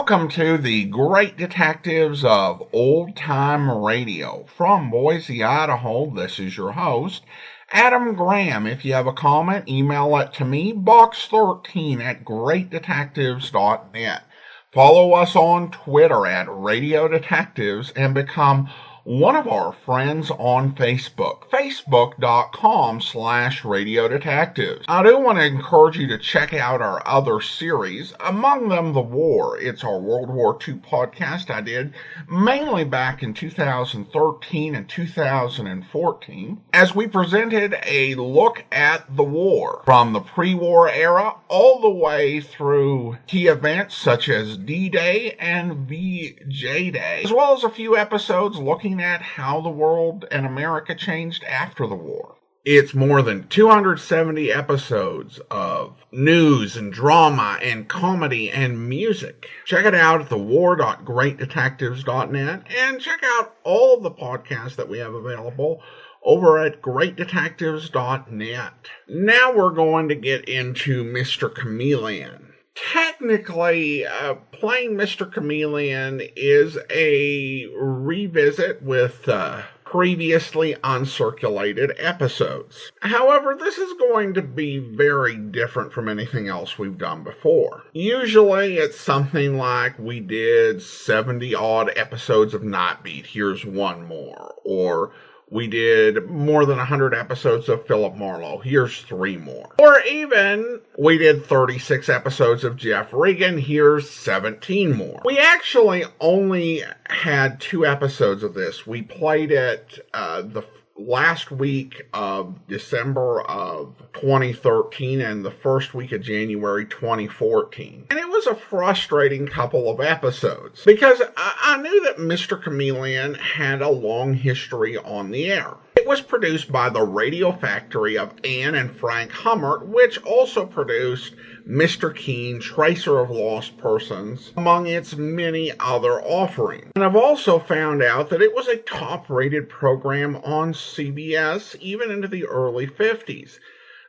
Welcome to the Great Detectives of Old Time Radio. From Boise, Idaho, this is your host, Adam Graham. If you have a comment, email it to me, box13@greatdetectives.net. Follow us on Twitter at Radio Detectives and become one of our friends on Facebook, facebook.com/Radio Detectives. I do want to encourage you to check out our other series, among them The War. It's our World War II podcast I did mainly back in 2013 and 2014, as we presented a look at the war from the pre-war era all the way through key events such as D-Day and VJ Day, as well as a few episodes looking at how the world and America changed after the war. It's more than 270 episodes of news and drama and comedy and music. Check it out at thewar.greatdetectives.net and check out all of the podcasts that we have available over at greatdetectives.net. Now we're going to get into Mr. Chameleon. Technically, playing Mr. Chameleon is a revisit with previously uncirculated episodes. However, this is going to be very different from anything else we've done before. Usually, it's something like we did 70-odd episodes of Nightbeat, here's one more, or we did more than 100 episodes of Philip Marlowe, here's 3 more. Or even, we did 36 episodes of Jeff Regan, here's 17 more. We actually only had 2 episodes of this. We played it the last week of December of 2013 and the first week of January 2014. And it was a frustrating couple of episodes because I knew that Mr. Chameleon had a long history on the air. It was produced by the Radio Factory of Ann and Frank Hummert, which also produced Mr. Keen, Tracer of Lost Persons, among its many other offerings. And I've also found out that it was a top-rated program on CBS, even into the early 50s.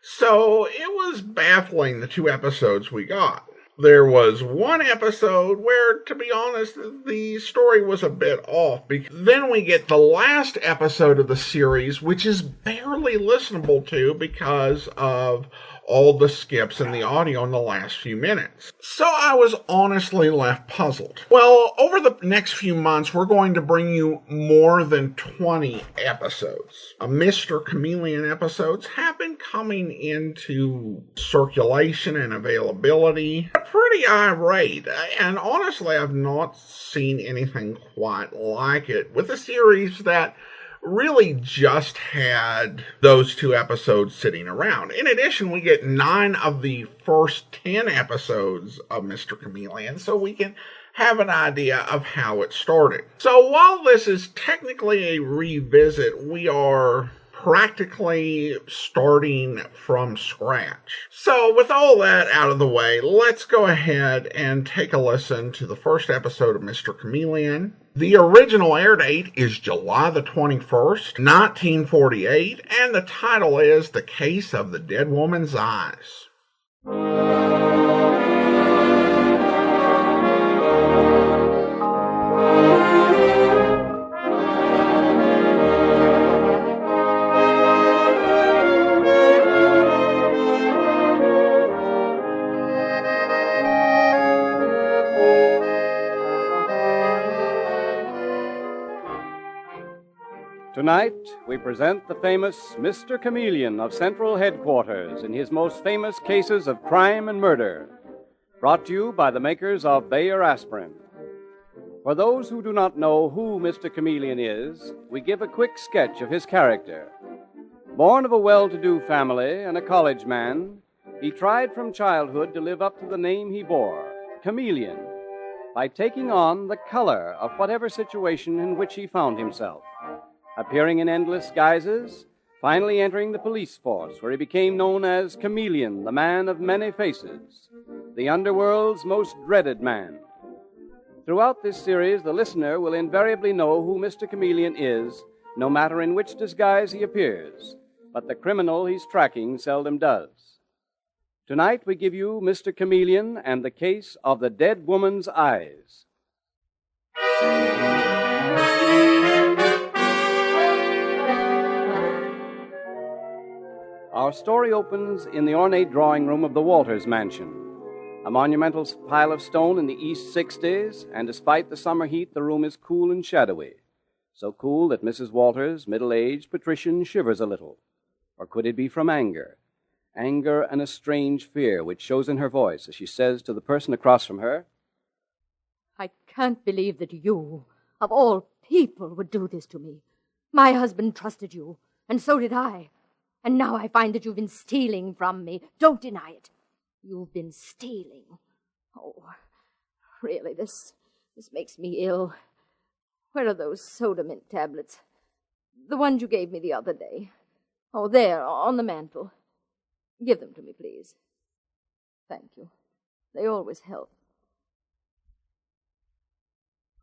So it was baffling, the 2 episodes we got. There was one episode where, to be honest, the story was a bit off. Then we get the last episode of the series, which is barely listenable to because of all the skips in the audio in the last few minutes. So I was honestly left puzzled. Well, over the next few months, we're going to bring you more than 20 episodes. Mr. Chameleon episodes have been coming into circulation and availability pretty irate, and honestly, I've not seen anything quite like it with a series that really just had those 2 episodes sitting around. In addition, we get 9 of the first 10 episodes of Mr. Chameleon, so we can have an idea of how it started. So while this is technically a revisit, we are practically starting from scratch. So with all that out of the way, let's go ahead and take a listen to the first episode of Mr. Chameleon. The original air date is July the 21st, 1948, and the title is The Case of the Dead Woman's Eyes. Tonight, we present the famous Mr. Chameleon of Central Headquarters in his most famous cases of crime and murder, brought to you by the makers of Bayer Aspirin. For those who do not know who Mr. Chameleon is, we give a quick sketch of his character. Born of a well-to-do family and a college man, he tried from childhood to live up to the name he bore, Chameleon, by taking on the color of whatever situation in which he found himself, appearing in endless guises, finally entering the police force, where he became known as Chameleon, the man of many faces, the underworld's most dreaded man. Throughout this series, the listener will invariably know who Mr. Chameleon is, no matter in which disguise he appears, but the criminal he's tracking seldom does. Tonight we give you Mr. Chameleon and the case of the dead woman's eyes. Our story opens in the ornate drawing room of the Walters mansion. A monumental pile of stone in the East 60s, and despite the summer heat, the room is cool and shadowy. So cool that Mrs. Walters, middle-aged patrician, shivers a little. Or could it be from anger? Anger and a strange fear which shows in her voice as she says to the person across from her, I can't believe that you, of all people, would do this to me. My husband trusted you, and so did I. And now I find that you've been stealing from me. Don't deny it. You've been stealing. Oh, really, this makes me ill. Where are those soda mint tablets? The ones you gave me the other day. Oh, there, on the mantel. Give them to me, please. Thank you. They always help.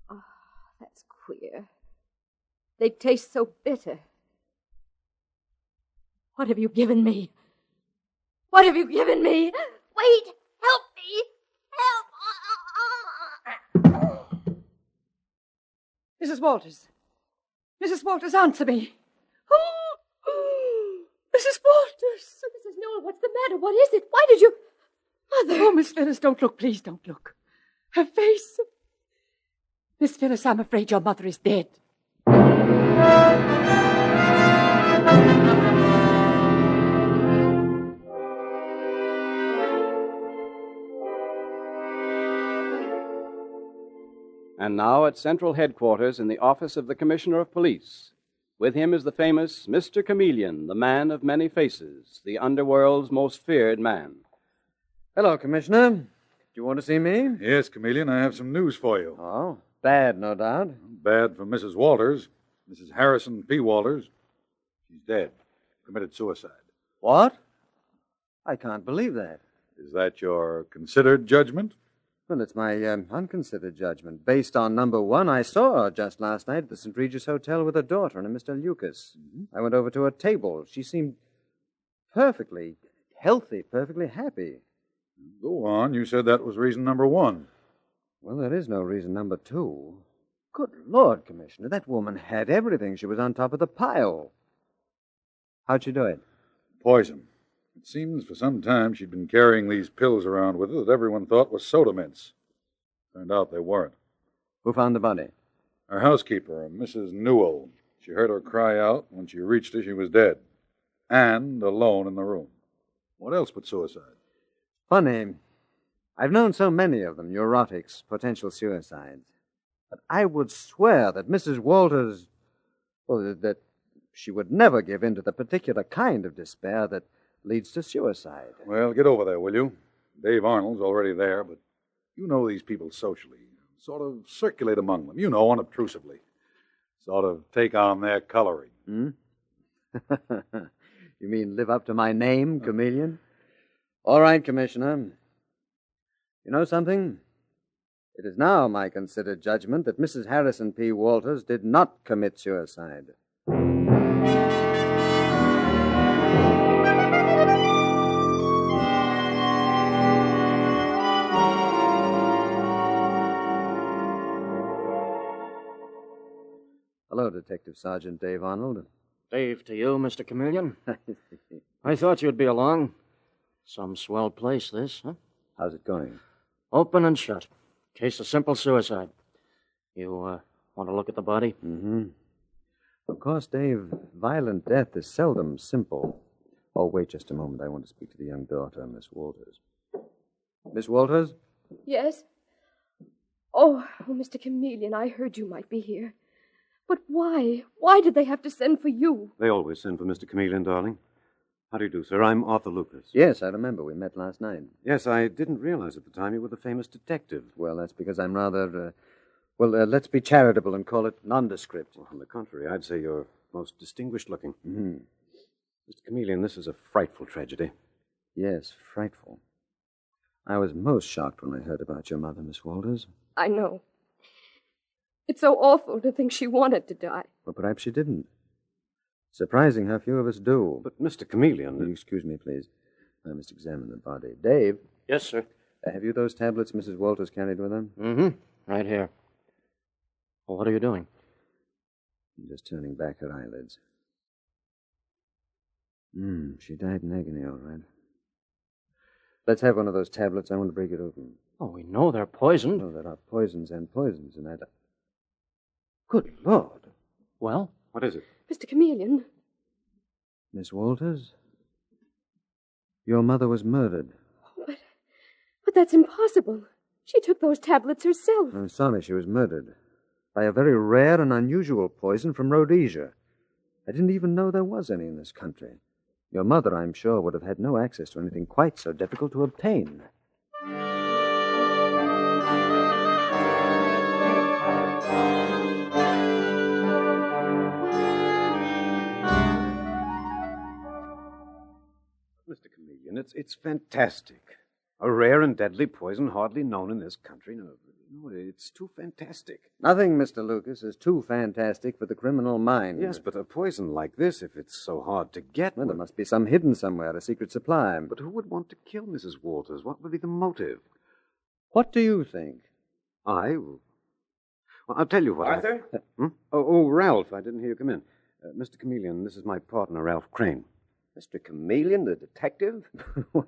Oh, that's queer. They taste so bitter. What have you given me? What have you given me? Wait! Help me! Help! Mrs. Walters! Mrs. Walters, answer me! Oh, Mrs. Walters! Mrs. Newell, what's the matter? What is it? Why did you... Mother! Oh, Miss Phyllis, don't look. Please don't look. Her face... Miss Phyllis, I'm afraid your mother is dead. And now at Central Headquarters in the office of the Commissioner of Police. With him is the famous Mr. Chameleon, the man of many faces, the underworld's most feared man. Hello, Commissioner. Do you want to see me? Yes, Chameleon, I have some news for you. Oh, bad, no doubt. Bad for Mrs. Walters, Mrs. Harrison P. Walters. She's dead. Committed suicide. What? I can't believe that. Is that your considered judgment? Well, it's my unconsidered judgment, based on number one. I saw her just last night at the St. Regis Hotel with her daughter and a Mr. Lucas. Mm-hmm. I went over to her table. She seemed perfectly healthy, perfectly happy. Go on. You said that was reason number one. Well, there is no reason number two. Good Lord, Commissioner, that woman had everything. She was on top of the pile. How'd she do it? Poison. It seems for some time she'd been carrying these pills around with her that everyone thought was soda mints. Turned out they weren't. Who found the body? Our housekeeper, Mrs. Newell. She heard her cry out. When she reached her, she was dead. And alone in the room. What else but suicide? Funny. I've known so many of them, neurotics, potential suicides. But I would swear that Mrs. Walters, well, that she would never give in to the particular kind of despair that leads to suicide. Well, get over there, will you? Dave Arnold's already there, but you know these people socially. Sort of circulate among them, unobtrusively. Sort of take on their coloring. Hmm? You mean live up to my name, Chameleon? All right, Commissioner. You know something? It is now my considered judgment that Mrs. Harrison P. Walters did not commit suicide. Hello, Detective Sergeant Dave Arnold. Dave to you, Mr. Chameleon. I thought you'd be along. Some swell place, this, huh? How's it going? Open and shut. Case of simple suicide. You, want to look at the body? Mm-hmm. Of course, Dave, violent death is seldom simple. Oh, wait just a moment. I want to speak to the young daughter, Miss Walters. Miss Walters? Yes? Oh, Mr. Chameleon, I heard you might be here. But why? Why did they have to send for you? They always send for Mr. Chameleon, darling. How do you do, sir? I'm Arthur Lucas. Yes, I remember. We met last night. Yes, I didn't realize at the time you were the famous detective. Well, that's because I'm rather, let's be charitable and call it nondescript. Well, on the contrary, I'd say you're most distinguished looking. Mm-hmm. Mr. Chameleon, this is a frightful tragedy. Yes, frightful. I was most shocked when I heard about your mother, Miss Walters. I know. It's so awful to think she wanted to die. Well, perhaps she didn't. Surprising how few of us do. But, Mr. Chameleon... Excuse me, please. I must examine the body. Dave, Yes, sir. have you those tablets Mrs. Walters carried with her? Mm-hmm. Right here. Well, what are you doing? I'm just turning back her eyelids. She died in agony, all right. Let's have one of those tablets. I want to break it open. Oh, we know they're poisoned. Oh, there are poisons, and I... Good Lord. Well? What is it? Mr. Chameleon. Miss Walters? Your mother was murdered. But that's impossible. She took those tablets herself. I'm sorry she was murdered. By a very rare and unusual poison from Rhodesia. I didn't even know there was any in this country. Your mother, I'm sure, would have had no access to anything quite so difficult to obtain. Mr. Chameleon, it's fantastic. A rare and deadly poison hardly known in this country. No, it's too fantastic. Nothing, Mr. Lucas, is too fantastic for the criminal mind. Yes, but a poison like this, if it's so hard to get... Well, there must be some hidden somewhere, a secret supply. But who would want to kill Mrs. Walters? What would be the motive? What do you think? Well, I'll tell you what... Arthur? Ralph, I didn't hear you come in. Mr. Chameleon, this is my partner, Ralph Crane. Mr. Chameleon, the detective?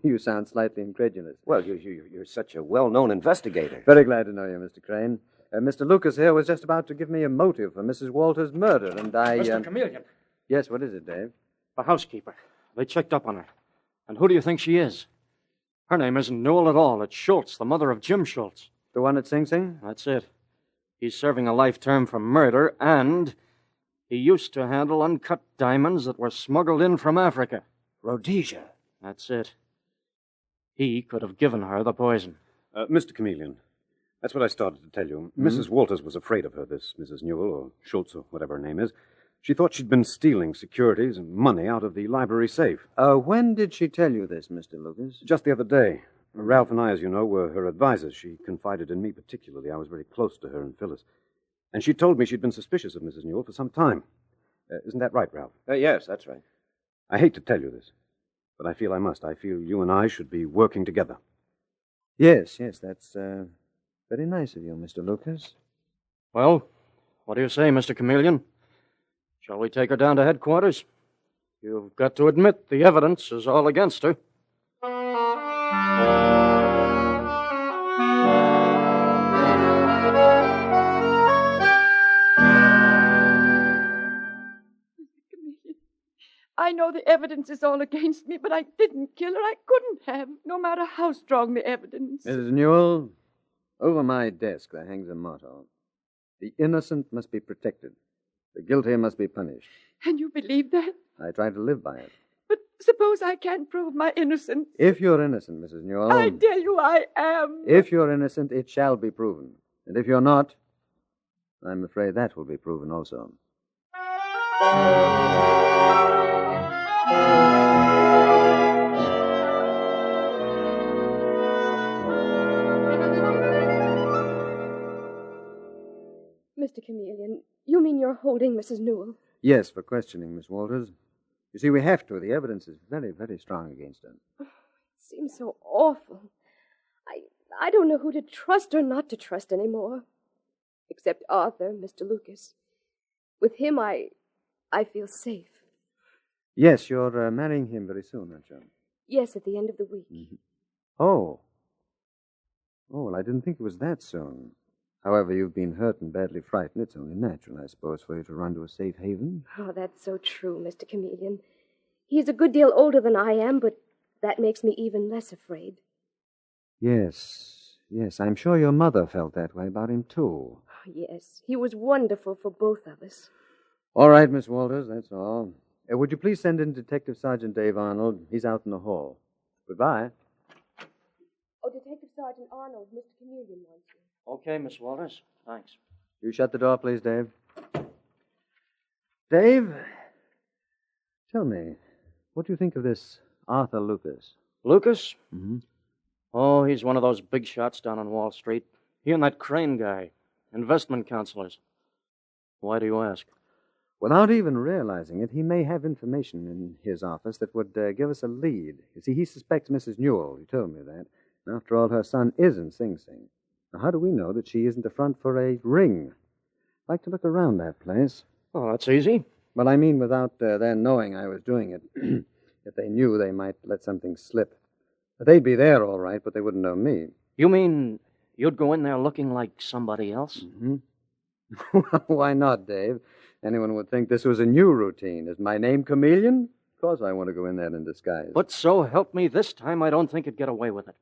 You sound slightly incredulous. Well, you're such a well-known investigator. Very glad to know you, Mr. Crane. Mr. Lucas here was just about to give me a motive for Mrs. Walters' murder, and I... Mr. Chameleon. Yes, what is it, Dave? The housekeeper. They checked up on her. And who do you think she is? Her name isn't Newell at all. It's Schultz, the mother of Jim Schultz. The one at Sing Sing? That's it. He's serving a life term for murder, and he used to handle uncut diamonds that were smuggled in from Africa. Rhodesia. That's it. He could have given her the poison. Mr. Chameleon, that's what I started to tell you. Mrs. Walters was afraid of her, this Mrs. Newell, or Schultz, or whatever her name is. She thought she'd been stealing securities and money out of the library safe. When did she tell you this, Mr. Lucas? Just the other day. Ralph and I, as you know, were her advisors. She confided in me particularly. I was very close to her and Phyllis. And she told me she'd been suspicious of Mrs. Newell for some time. Isn't that right, Ralph? Yes, that's right. I hate to tell you this, but I feel I must. I feel you and I should be working together. Yes, that's very nice of you, Mr. Lucas. Well, what do you say, Mr. Chameleon? Shall we take her down to headquarters? You've got to admit the evidence is all against her. I know the evidence is all against me, but I didn't kill her. I couldn't have, no matter how strong the evidence. Mrs. Newell, over my desk there hangs a motto. The innocent must be protected. The guilty must be punished. And you believe that? I try to live by it. But suppose I can't prove my innocence. If you're innocent, Mrs. Newell... I tell you I am. If you're innocent, it shall be proven. And if you're not, I'm afraid that will be proven also. Mr. Chameleon, you mean you're holding Mrs. Newell? Yes, for questioning, Miss Walters. You see, we have to. The evidence is very, very strong against her. It seems so awful. I don't know who to trust or not to trust anymore. Except Arthur, Mr. Lucas. With him, I feel safe. Yes, you're marrying him very soon, aren't you? Yes, at the end of the week. Mm-hmm. Oh, well, I didn't think it was that soon. However, you've been hurt and badly frightened. It's only natural, I suppose, for you to run to a safe haven. Oh, that's so true, Mr. Chameleon. He's a good deal older than I am, but that makes me even less afraid. Yes, I'm sure your mother felt that way about him, too. Oh, yes, he was wonderful for both of us. All right, Miss Walters, that's all. Would you please send in Detective Sergeant Dave Arnold? He's out in the hall. Goodbye. Oh, Detective Sergeant Arnold, Mr. Chameleon wants you. Okay, Miss Walters. Thanks. You shut the door, please, Dave. Dave, tell me, what do you think of this Arthur Lucas? Lucas? Mm-hmm. Oh, he's one of those big shots down on Wall Street. He and that Crane guy. Investment counselors. Why do you ask? Without even realizing it, he may have information in his office that would give us a lead. You see, he suspects Mrs. Newell. He told me that. And after all, her son is in Sing Sing. Now, how do we know that she isn't a front for a ring? I'd like to look around that place. Oh, that's easy. Well, I mean without their knowing I was doing it. If they knew, they might let something slip. They'd be there, all right, but they wouldn't know me. You mean you'd go in there looking like somebody else? Mm-hmm. Why not, Dave? Anyone would think this was a new routine. Is my name Chameleon? Of course I want to go in there in disguise. But so help me, this time I don't think you'd get away with it.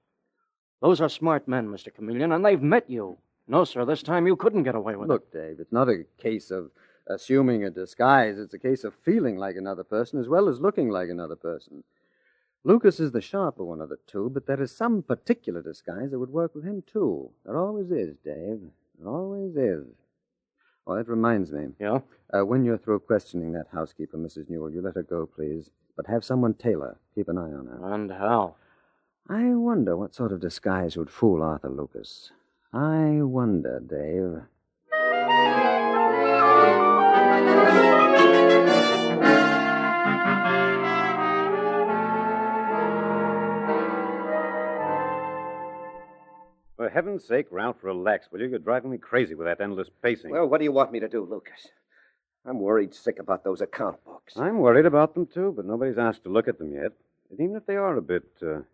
Those are smart men, Mr. Chameleon, and they've met you. No, sir, this time you couldn't get away with it. Look, Dave, it's not a case of assuming a disguise. It's a case of feeling like another person as well as looking like another person. Lucas is the sharper one of the two, but there is some particular disguise that would work with him, too. There always is, Dave. There always is. Oh, that reminds me. Yeah? When you're through questioning that housekeeper, Mrs. Newell, you let her go, please. But have someone tail her. Keep an eye on her. And how? I wonder what sort of disguise would fool Arthur Lucas. I wonder, Dave. For heaven's sake, Ralph, relax, will you? You're driving me crazy with that endless pacing. Well, what do you want me to do, Lucas? I'm worried sick about those account books. I'm worried about them, too, but nobody's asked to look at them yet. And even if they are a bit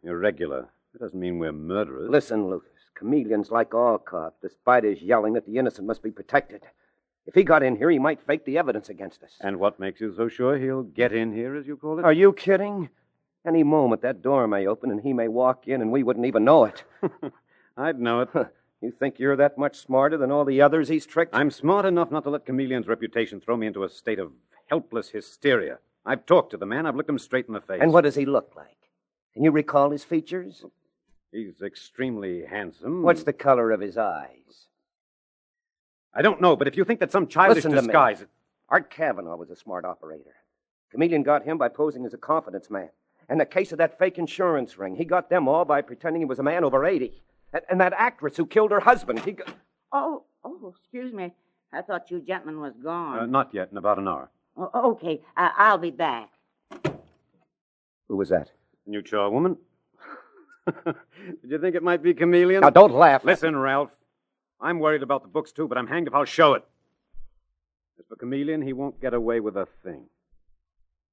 irregular, it doesn't mean we're murderers. Listen, Lucas, Chameleon's like all cops, despite his yelling that the innocent must be protected. If he got in here, he might fake the evidence against us. And what makes you so sure he'll get in here, as you call it? Are you kidding? Any moment, that door may open and he may walk in and we wouldn't even know it. I'd know it. You think you're that much smarter than all the others he's tricked? I'm smart enough not to let Chameleon's reputation throw me into a state of helpless hysteria. I've talked to the man. I've looked him straight in the face. And what does he look like? Can you recall his features? He's extremely handsome. What's the color of his eyes? I don't know, but if you think that some childish Listen to disguise... me. Art Cavanaugh was a smart operator. Chameleon got him by posing as a confidence man. And the case of that fake insurance ring, he got them all by pretending he was a man over 80. And that actress who killed her husband, he got... Oh, excuse me. I thought you gentlemen was gone. Not yet, in about an hour. Oh, okay, I'll be back. Who was that? New charwoman? Did you think it might be Chameleon? Now, don't laugh. Listen, Ralph. I'm worried about the books, too, but I'm hanged if I'll show it. As for Chameleon, he won't get away with a thing.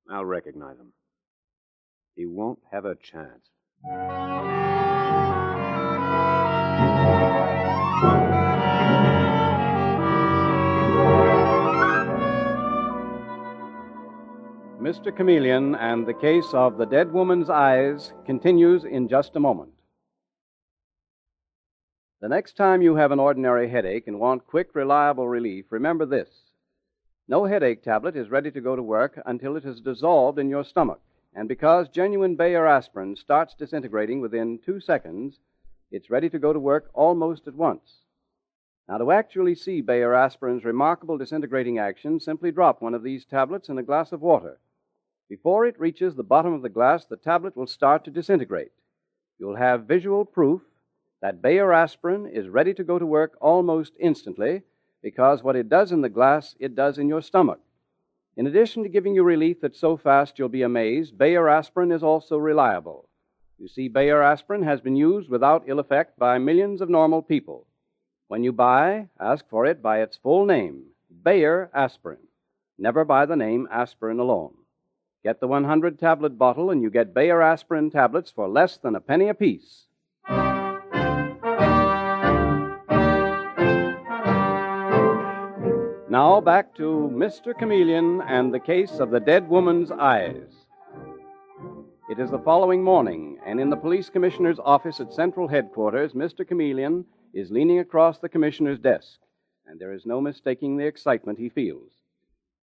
I'll recognize him. He won't have a chance. Mr. Chameleon and the case of the dead woman's eyes continues in just a moment. The next time you have an ordinary headache and want quick, reliable relief, remember this. No headache tablet is ready to go to work until it has dissolved in your stomach. And because genuine Bayer aspirin starts disintegrating within 2 seconds, it's ready to go to work almost at once. Now, to actually see Bayer aspirin's remarkable disintegrating action, simply drop one of these tablets in a glass of water. Before it reaches the bottom of the glass, the tablet will start to disintegrate. You'll have visual proof that Bayer aspirin is ready to go to work almost instantly, because what it does in the glass, it does in your stomach. In addition to giving you relief that's so fast you'll be amazed, Bayer aspirin is also reliable. You see, Bayer aspirin has been used without ill effect by millions of normal people. When you buy, ask for it by its full name, Bayer aspirin. Never buy the name aspirin alone. Get the 100-tablet bottle and you get Bayer aspirin tablets for less than a penny apiece. Now back to Mr. Chameleon and the case of the dead woman's eyes. It is the following morning, and in the police commissioner's office at Central Headquarters, Mr. Chameleon is leaning across the commissioner's desk, and there is no mistaking the excitement he feels.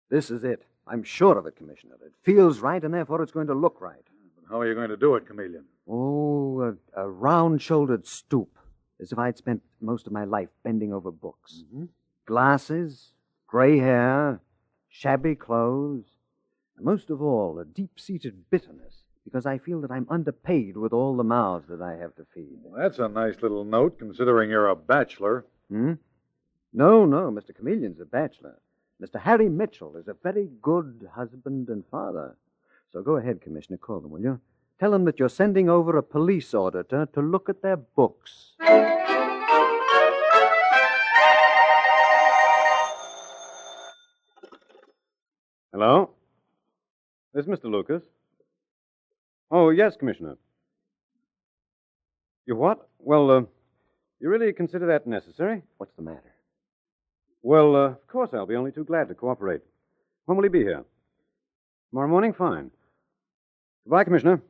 This is it. I'm sure of it, Commissioner. It feels right, and therefore it's going to look right. But how are you going to do it, Chameleon? Oh, a round-shouldered stoop, as if I'd spent most of my life bending over books. Mm-hmm. Glasses, gray hair, shabby clothes, and most of all, a deep-seated bitterness, because I feel that I'm underpaid with all the mouths that I have to feed. Well, that's a nice little note, considering you're a bachelor. No, Mr. Chameleon's a bachelor. Mr. Harry Mitchell is a very good husband and father. So go ahead, Commissioner. Call them, will you? Tell them that you're sending over a police auditor to look at their books. Hello? This is Mr. Lucas. Oh, yes, Commissioner. You what? Well, you really consider that necessary? What's the matter? Well, of course I'll be only too glad to cooperate. When will he be here? Tomorrow morning? Fine. Goodbye, Commissioner.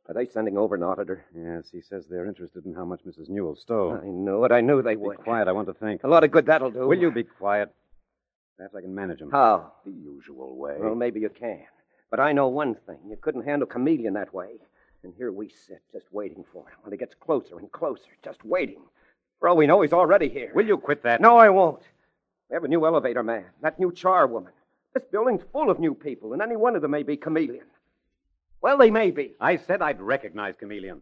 Are they sending over an auditor? Yes, he says they're interested in how much Mrs. Newell stole. I knew it. I knew they would. Be quiet. I want to think. A lot of good that'll do. Will you be quiet? Perhaps I can manage him. How? The usual way. Well, maybe you can. But I know one thing. You couldn't handle Chameleon that way. And here we sit, just waiting for him. When he gets closer and closer, just waiting. For all we know, he's already here. Will you quit that? No, I won't. We have a new elevator man, that new charwoman. This building's full of new people, and any one of them may be Chameleon. Well, they may be. I said I'd recognize Chameleon.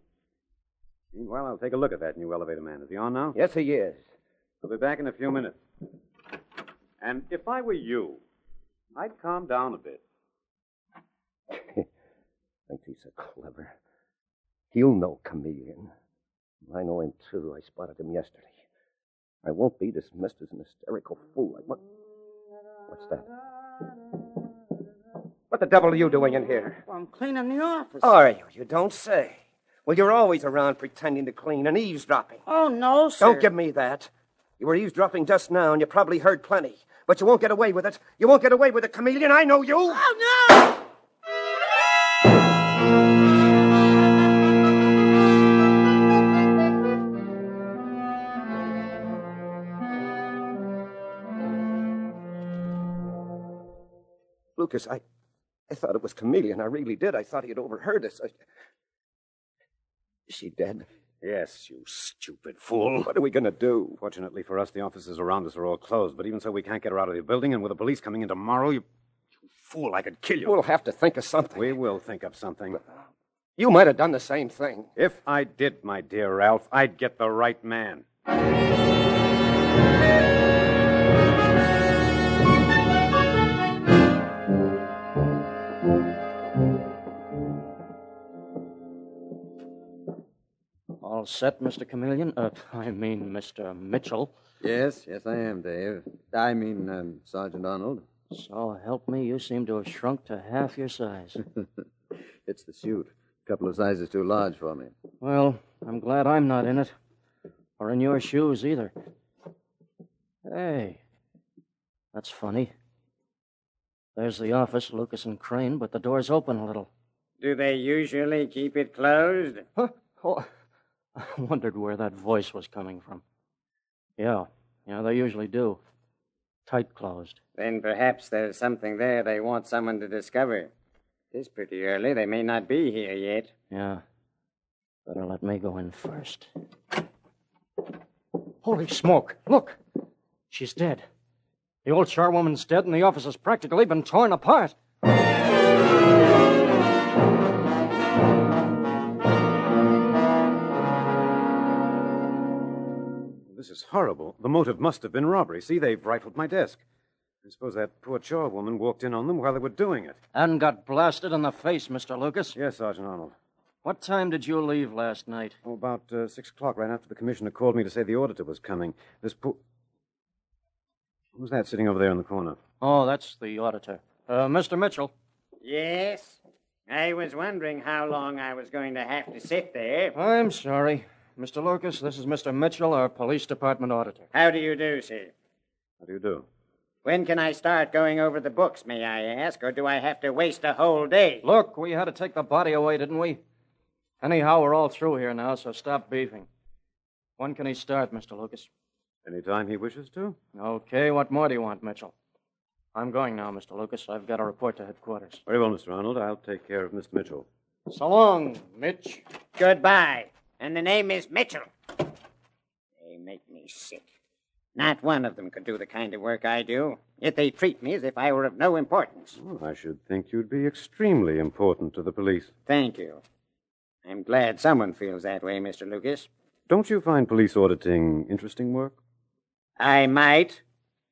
Meanwhile, I'll take a look at that new elevator man. Is he on now? Yes, he is. I'll be back in a few minutes. And if I were you, I'd calm down a bit. Thinks he's so clever. He'll know Chameleon. I know him, too. I spotted him yesterday. I won't be dismissed as an hysterical fool. What's that? What the devil are you doing in here? Well, I'm cleaning the office. Are you? You don't say. Well, you're always around pretending to clean and eavesdropping. Oh, no, sir. Don't give me that. You were eavesdropping just now, and you probably heard plenty. But you won't get away with it. You won't get away with it, Chameleon. I know you. Oh, no! Lucas, I thought it was Chameleon. I really did. I thought he had overheard us. Is she dead? Yes, you stupid fool. What are we going to do? Fortunately for us, the offices around us are all closed. But even so, we can't get her out of the building. And with the police coming in tomorrow, you fool, I could kill you. We'll have to think of something. We will think of something. You might have done the same thing. If I did, my dear Ralph, I'd get the right man. All set, Mr. Chameleon? Mr. Mitchell. Yes, I am, Dave. Sergeant Arnold. So help me, you seem to have shrunk to half your size. It's the suit. A couple of sizes too large for me. Well, I'm glad I'm not in it. Or in your shoes, either. Hey, that's funny. There's the office, Lucas and Crane, but the door's open a little. Do they usually keep it closed? Huh? Oh, I wondered where that voice was coming from. Yeah, they usually do. Tight closed. Then perhaps there's something there they want someone to discover. It's pretty early. They may not be here yet. Yeah. Better let me go in first. Holy smoke! Look! She's dead. The old charwoman's dead, and the office has practically been torn apart. This is horrible. The motive must have been robbery. See, they've rifled my desk. I suppose that poor charwoman walked in on them while they were doing it. And got blasted in the face, Mr. Lucas. Yes, Sergeant Arnold. What time did you leave last night? Oh, about 6 o'clock, right after the commissioner called me to say the auditor was coming. This poor... Who's that sitting over there in the corner? Oh, that's the auditor. Mr. Mitchell. Yes? I was wondering how long I was going to have to sit there. I'm sorry. Mr. Lucas, this is Mr. Mitchell, our police department auditor. How do you do, sir? How do you do? When can I start going over the books, may I ask, or do I have to waste a whole day? Look, we had to take the body away, didn't we? Anyhow, we're all through here now, so stop beefing. When can he start, Mr. Lucas? Any time he wishes to? Okay, what more do you want, Mitchell? I'm going now, Mr. Lucas. I've got to report to headquarters. Very well, Mr. Arnold. I'll take care of Mr. Mitchell. So long, Mitch. Goodbye. And the name is Mitchell. They make me sick. Not one of them could do the kind of work I do. Yet they treat me as if I were of no importance. Oh, I should think you'd be extremely important to the police. Thank you. I'm glad someone feels that way, Mr. Lucas. Don't you find police auditing interesting work? I might,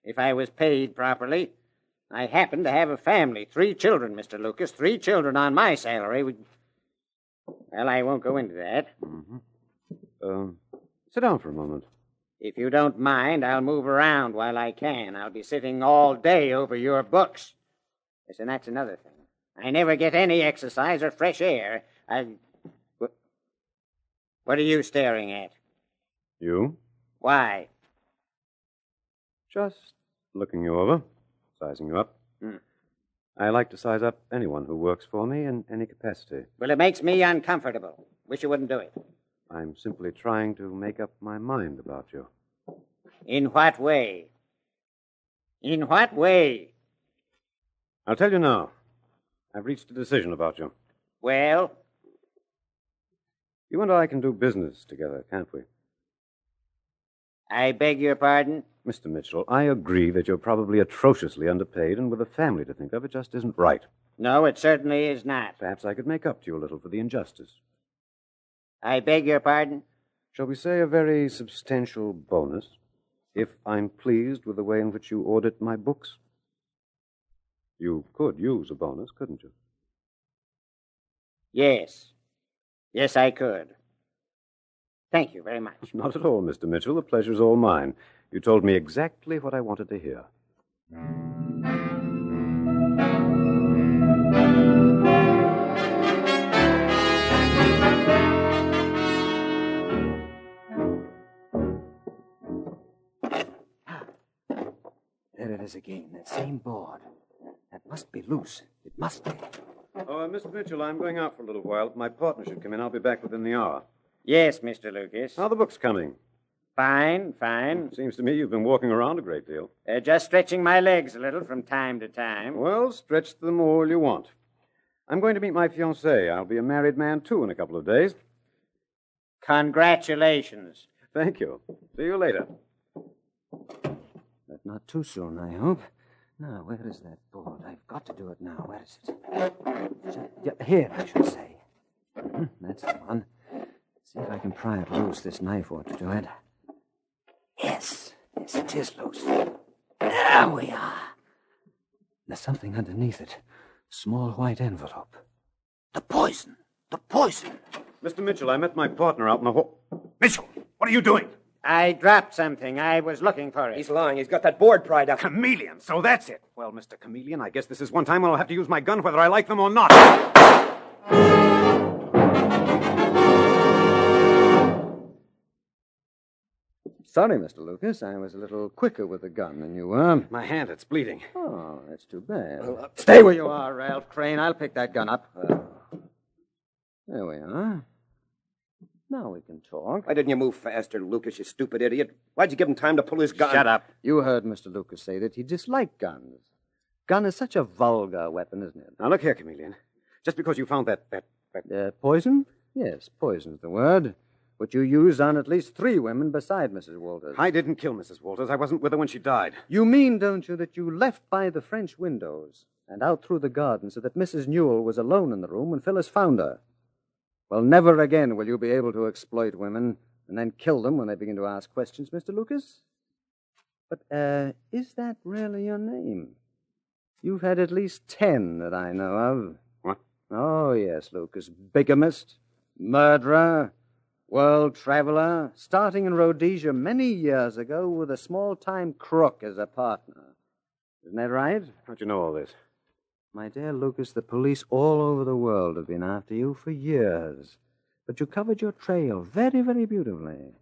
if I was paid properly. I happen to have a family, 3 children, Mr. Lucas, 3 children on my salary. Well, I won't go into that. Sit down for a moment. If you don't mind, I'll move around while I can. I'll be sitting all day over your books. Yes, and that's another thing. I never get any exercise or fresh air. What are you staring at? You? Why? Just looking you over, sizing you up. I like to size up anyone who works for me in any capacity. Well, it makes me uncomfortable. Wish you wouldn't do it. I'm simply trying to make up my mind about you. In what way? In what way? I'll tell you now. I've reached a decision about you. Well? You and I can do business together, can't we? I beg your pardon? Mr. Mitchell, I agree that you're probably atrociously underpaid, and with a family to think of, it just isn't right. No, it certainly is not. Perhaps I could make up to you a little for the injustice. I beg your pardon? Shall we say a very substantial bonus, if I'm pleased with the way in which you audit my books? You could use a bonus, couldn't you? Yes. Yes, I could. Thank you very much. Not at all, Mr. Mitchell. The pleasure's all mine. You told me exactly what I wanted to hear. There it is again, that same board. That must be loose. It must be. Mr. Mitchell, I'm going out for a little while. My partner should come in. I'll be back within the hour. Yes, Mr. Lucas. How are the books coming? Fine, fine. Seems to me you've been walking around a great deal. Just stretching my legs a little from time to time. Well, stretch them all you want. I'm going to meet my fiancée. I'll be a married man, too, in a couple of days. Congratulations. Thank you. See you later. But not too soon, I hope. Now, where is that board? I've got to do it now. Where is it? Here, I should say. That's the one. See if I can pry it loose. This knife ought to do it. Yes, it is loose. There we are. There's something underneath it. Small white envelope. The poison. Mr. Mitchell, I met my partner out in the hall. Mitchell, what are you doing? I dropped something. I was looking for it. He's lying. He's got that board pried up. Chameleon, so that's it. Well, Mr. Chameleon, I guess this is one time when I'll have to use my gun whether I like them or not. Sorry, Mr. Lucas. I was a little quicker with the gun than you were. My hand, it's bleeding. Oh, that's too bad. Stay where you are, Ralph Crane. I'll pick that gun up. There we are. Now we can talk. Why didn't you move faster, Lucas, you stupid idiot? Why'd you give him time to pull his gun? Shut up. You heard Mr. Lucas say that he disliked guns. Gun is such a vulgar weapon, isn't it? Now, look here, Chameleon. Just because you found that... Poison? Yes, poison's the word. Which you used on at least 3 women beside Mrs. Walters. I didn't kill Mrs. Walters. I wasn't with her when she died. You mean, don't you, that you left by the French windows and out through the garden so that Mrs. Newell was alone in the room when Phyllis found her? Well, never again will you be able to exploit women and then kill them when they begin to ask questions, Mr. Lucas. But, is that really your name? You've had at least 10 that I know of. What? Oh, yes, Lucas. Bigamist, murderer, world traveler, starting in Rhodesia many years ago with a small-time crook as a partner. Isn't that right? How'd you know all this? My dear Lucas, the police all over the world have been after you for years. But you covered your trail very, very beautifully.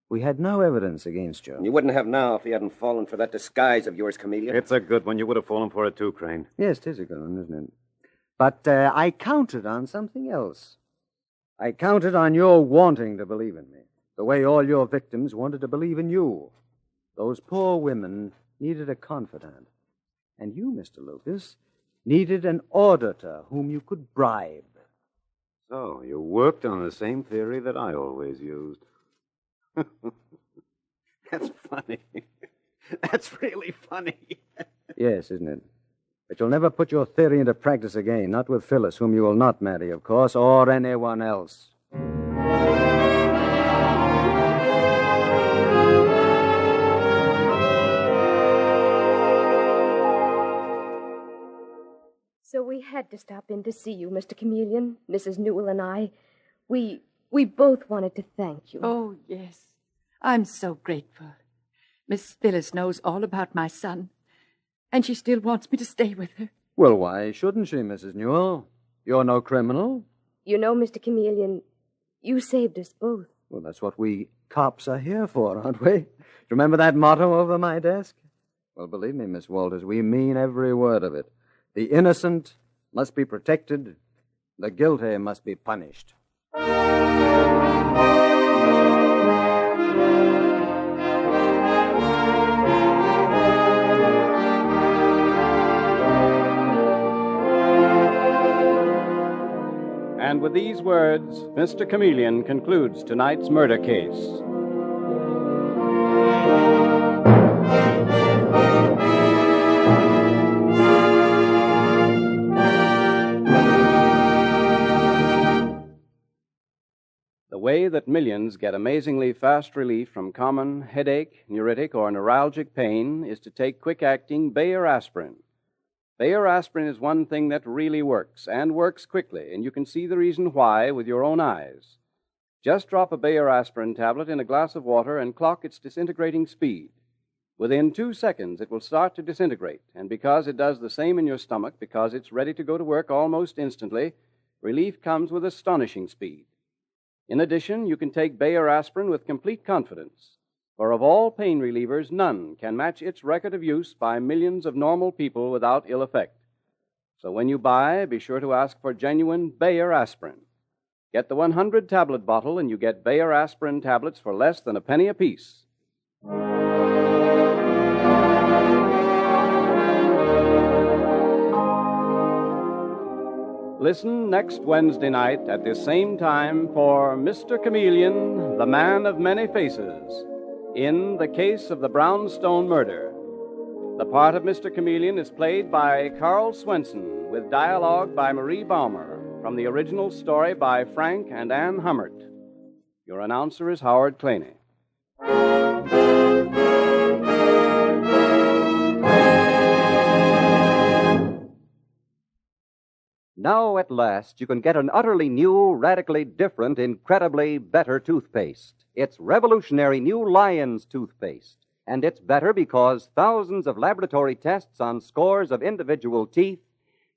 We had no evidence against you. You wouldn't have now if you hadn't fallen for that disguise of yours, Chameleon. It's a good one. You would have fallen for it too, Crane. Yes, it is a good one, isn't it? But I counted on something else. I counted on your wanting to believe in me, the way all your victims wanted to believe in you. Those poor women needed a confidant. And you, Mr. Lucas, needed an auditor whom you could bribe. So, you worked on the same theory that I always used. That's funny. That's really funny. Yes, isn't it? But you'll never put your theory into practice again, not with Phyllis, whom you will not marry, of course, or anyone else. We had to stop in to see you, Mr. Chameleon, Mrs. Newell and I. We both wanted to thank you. Oh, yes. I'm so grateful. Miss Phyllis knows all about my son, and she still wants me to stay with her. Well, why shouldn't she, Mrs. Newell? You're no criminal. You know, Mr. Chameleon, you saved us both. Well, that's what we cops are here for, aren't we? Remember that motto over my desk? Well, believe me, Miss Walters, we mean every word of it. The innocent must be protected. The guilty must be punished. And with these words, Mr. Chameleon concludes tonight's murder case. The way that millions get amazingly fast relief from common headache, neuritic, or neuralgic pain is to take quick-acting Bayer aspirin. Bayer aspirin is one thing that really works, and works quickly, and you can see the reason why with your own eyes. Just drop a Bayer aspirin tablet in a glass of water and clock its disintegrating speed. Within 2 seconds, it will start to disintegrate, and because it does the same in your stomach, because it's ready to go to work almost instantly, relief comes with astonishing speed. In addition, you can take Bayer aspirin with complete confidence, for of all pain relievers, none can match its record of use by millions of normal people without ill effect. So when you buy, be sure to ask for genuine Bayer aspirin. Get the 100-tablet bottle, and you get Bayer aspirin tablets for less than a penny apiece. Listen next Wednesday night at this same time for Mr. Chameleon, the Man of Many Faces, in the case of the Brownstone murder. The part of Mr. Chameleon is played by Carl Swenson, with dialogue by Marie Baumer, from the original story by Frank and Ann Hummert. Your announcer is Howard Claney. Now, at last, you can get an utterly new, radically different, incredibly better toothpaste. It's revolutionary new Lion's toothpaste. And it's better because thousands of laboratory tests on scores of individual teeth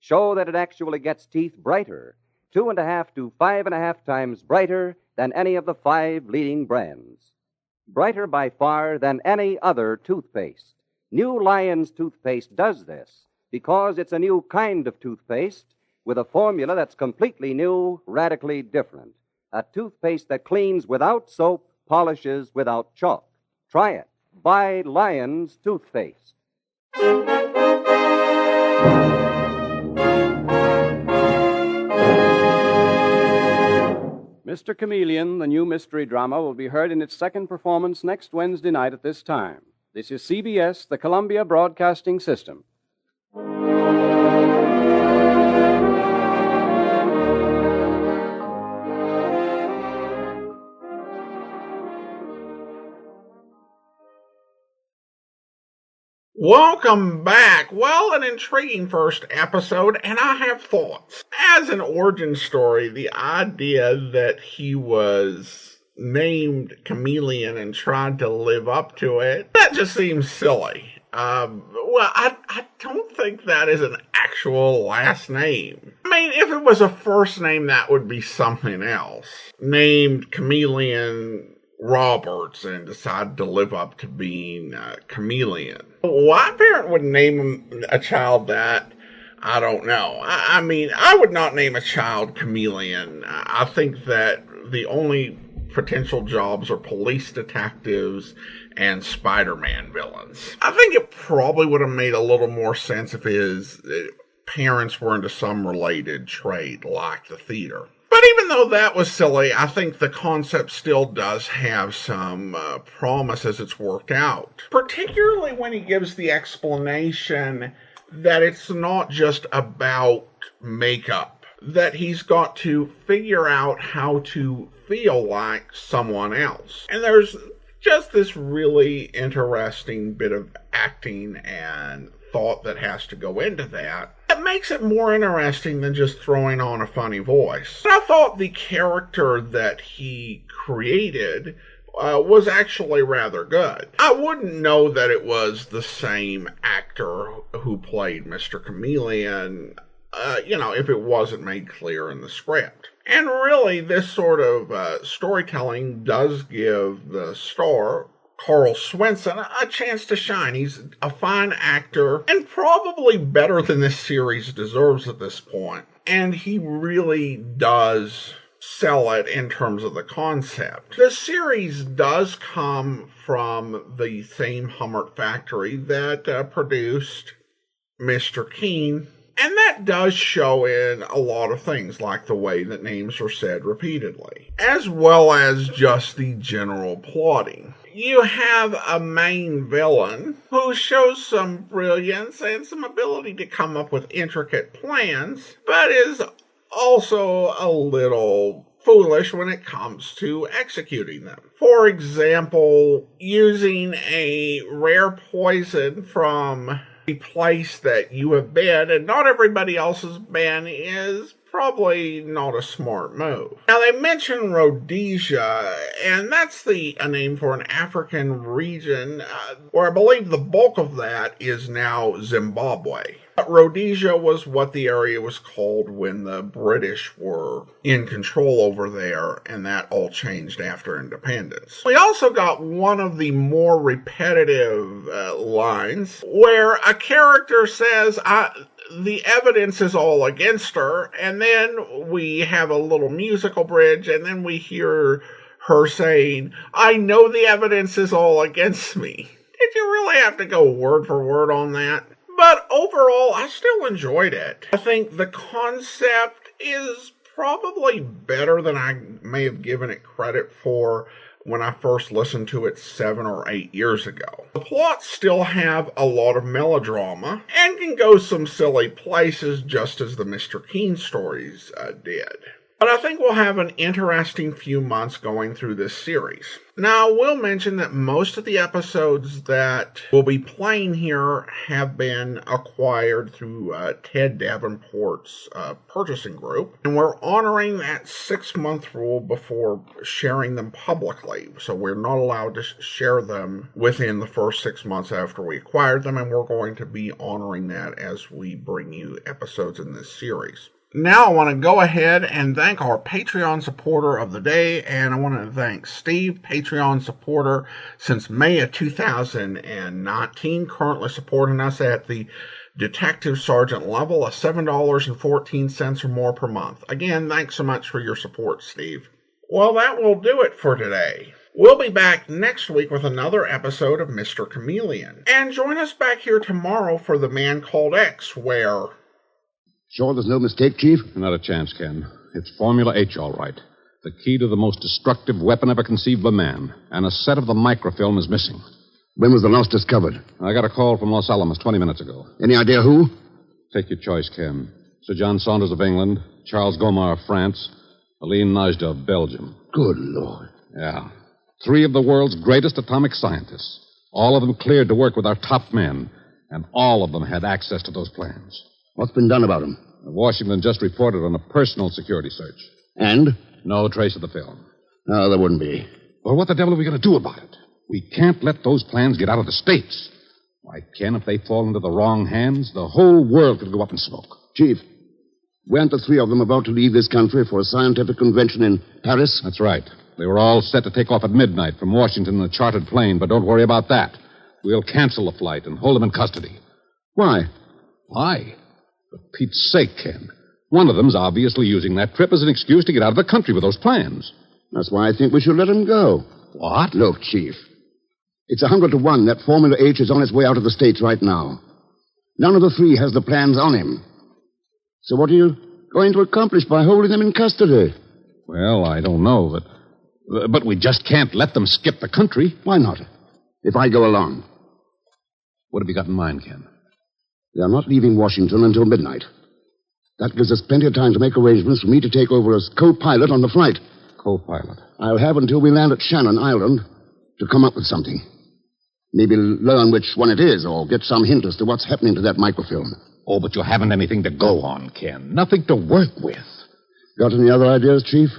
show that it actually gets teeth brighter, 2.5 to 5.5 times brighter than any of the 5 leading brands. Brighter by far than any other toothpaste. New Lion's toothpaste does this because it's a new kind of toothpaste with a formula that's completely new, radically different. A toothpaste that cleans without soap, polishes without chalk. Try it. Buy Lion's toothpaste. Mr. Chameleon, the new mystery drama, will be heard in its second performance next Wednesday night at this time. This is CBS, the Columbia Broadcasting System. Welcome back. Well, an intriguing first episode, and I have thoughts. As an origin story, the idea that he was named Chameleon and tried to live up to it, that just seems silly. I don't think that is an actual last name. I mean, if it was a first name, that would be something else. Named Chameleon Roberts and decided to live up to being Chameleon. Why a parent would name a child that, I don't know. I mean, I would not name a child Chameleon. I think that the only potential jobs are police detectives and Spider-Man villains. I think it probably would have made a little more sense if his parents were into some related trade, like the theater. But even though that was silly, I think the concept still does have some promise as it's worked out. Particularly when he gives the explanation that it's not just about makeup. That he's got to figure out how to feel like someone else. And there's just this really interesting bit of acting and thought that has to go into that. that makes it more interesting than just throwing on a funny voice. And I thought the character that he created was actually rather good. I wouldn't know that it was the same actor who played Mr. Chameleon, if it wasn't made clear in the script. And really, this sort of storytelling does give the star, Carl Swenson, a chance to shine. He's a fine actor and probably better than this series deserves at this point. And he really does sell it in terms of the concept. The series does come from the same Hummert factory that produced Mr. Keen, and that does show in a lot of things, like the way that names are said repeatedly, as well as just the general plotting. You have a main villain who shows some brilliance and some ability to come up with intricate plans, but is also a little foolish when it comes to executing them. For example, using a rare poison from a place that you have been and not everybody else has been is probably not a smart move. Now, they mention Rhodesia, and that's a name for an African region where I believe the bulk of that is now Zimbabwe. But Rhodesia was what the area was called when the British were in control over there, and that all changed after independence. We also got one of the more repetitive lines where a character says, the evidence is all against her, and then we have a little musical bridge, and then we hear her saying, I know the evidence is all against me. Did you really have to go word for word on that? But overall, I still enjoyed it. I think the concept is probably better than I may have given it credit for when I first listened to it 7 or 8 years ago. The plots still have a lot of melodrama and can go some silly places just as the Mr. Keen stories did. But I think we'll have an interesting few months going through this series. Now, I will mention that most of the episodes that we'll be playing here have been acquired through Ted Davenport's purchasing group, and we're honoring that 6-month rule before sharing them publicly. So we're not allowed to share them within the first 6 months after we acquired them, and we're going to be honoring that as we bring you episodes in this series. Now I want to go ahead and thank our Patreon supporter of the day, and I want to thank Steve, Patreon supporter since May of 2019, currently supporting us at the Detective Sergeant level of $7.14 or more per month. Again, thanks so much for your support, Steve. Well, that will do it for today. We'll be back next week with another episode of Mr. Chameleon. And join us back here tomorrow for The Man Called X, where... Sure there's no mistake, Chief? Not a chance, Ken. It's Formula H, all right. The key to the most destructive weapon ever conceived by man. And a set of the microfilm is missing. When was the loss discovered? I got a call from Los Alamos 20 minutes ago. Any idea who? Take your choice, Ken. Sir John Saunders of England, Charles Gomar of France, Aline Najda of Belgium. Good Lord. Yeah. 3 of the world's greatest atomic scientists. All of them cleared to work with our top men. And all of them had access to those plans. What's been done about them? Washington just reported on a personal security search. And? No trace of the film. No, there wouldn't be. Well, what the devil are we going to do about it? We can't let those plans get out of the States. Why, Ken, if they fall into the wrong hands, the whole world could go up in smoke. Chief, weren't the 3 of them about to leave this country for a scientific convention in Paris? That's right. They were all set to take off at midnight from Washington in a chartered plane, but don't worry about that. We'll cancel the flight and hold them in custody. Why? Why? For Pete's sake, Ken. One of them's obviously using that trip as an excuse to get out of the country with those plans. That's why I think we should let him go. What? Look, Chief. It's 100 to 1 that Formula H is on his way out of the States right now. None of the 3 has the plans on him. So what are you going to accomplish by holding them in custody? Well, I don't know, but we just can't let them skip the country. Why not? If I go along. What have you got in mind, Ken? They are not leaving Washington until midnight. That gives us plenty of time to make arrangements for me to take over as co-pilot on the flight. Co-pilot? I'll have until we land at Shannon Island to come up with something. Maybe learn which one it is or get some hint as to what's happening to that microfilm. Oh, but you haven't anything to go on, Ken. Nothing to work with. Got any other ideas, Chief?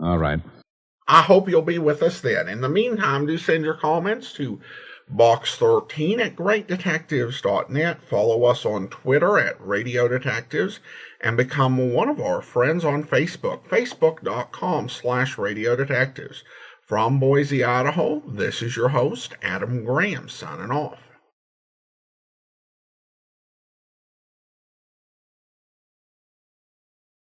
All right. I hope you'll be with us then. In the meantime, do send your comments to box13 at greatdetectives.net. Follow us on Twitter at Radio Detectives and become one of our friends on Facebook, facebook.com/Radio Detectives. From Boise, Idaho, this is your host, Adam Graham, signing off.